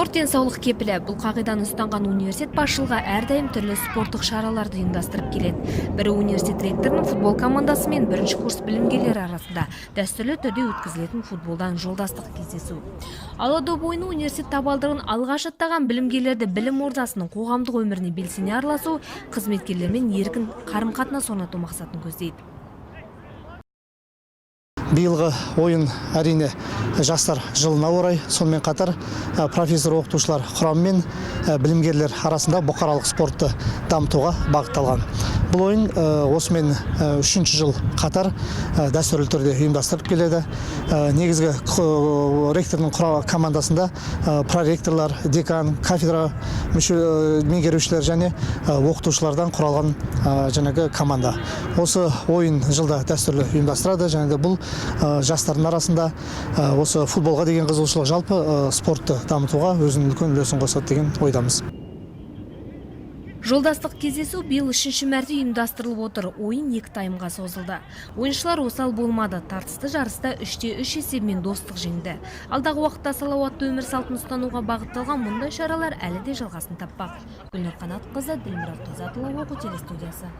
Спорт денсаулық кепілі. Бұл қағиданы ұстанған университет басшылығы әрдайым түрлі спорттық шараларды ұйымдастырып келеді. Бірі университет ректорының футбол командасы мен бірінші курс білімгерлері арасында дәстүрлі түрде өткізілетін футболдан жолдастық кездесу. Ала доп ойыны университет табалдырығын алғаш аттаған білімгерлерді білім ордасының қоғамдық өміріне белсене араласу, қызметкерлермен еркін қарым-қатынас орнату мақсатын көздейді. Биылғы ойын әрине жастар жылына орай, сонымен қатар профессор оқытушылар құрамы мен білімгерлер арасында бұқаралық спортты дамытуға бағытталған. Бұл ойын осымен 3-ші жыл қатар дәстүрлі түрде ұйымдастырылып келеді. Негізгі ректорның командасында проректорлар, декан, кафедра меңгерушілер және оқытушылардан құралған жаңағы команда. Осы ойын жылда дәстүрлі ұйымдастырады. Және бұл жастардың арасында осы футболға деген қызығушылық, жалпы спортты дамытуға өзінің үлкен үлесін қосады деген ойдамыз. Жолдастық кездесу биыл 3-ші мәрте ұйымдастырылып отыр. Ойын 2 таймға созылды. Ойыншылар осал болмады. Тартысты жарыста 3-3 есебімен достық жеңді. Алдағы уақытта салауатты өмір салтын ұстануға бағытталған мұндай шаралар әлі де жалғасын таппақ. Гүлнұр Қанатқызы, Ділмұрат Қазатұлы, оқу телестудиясы.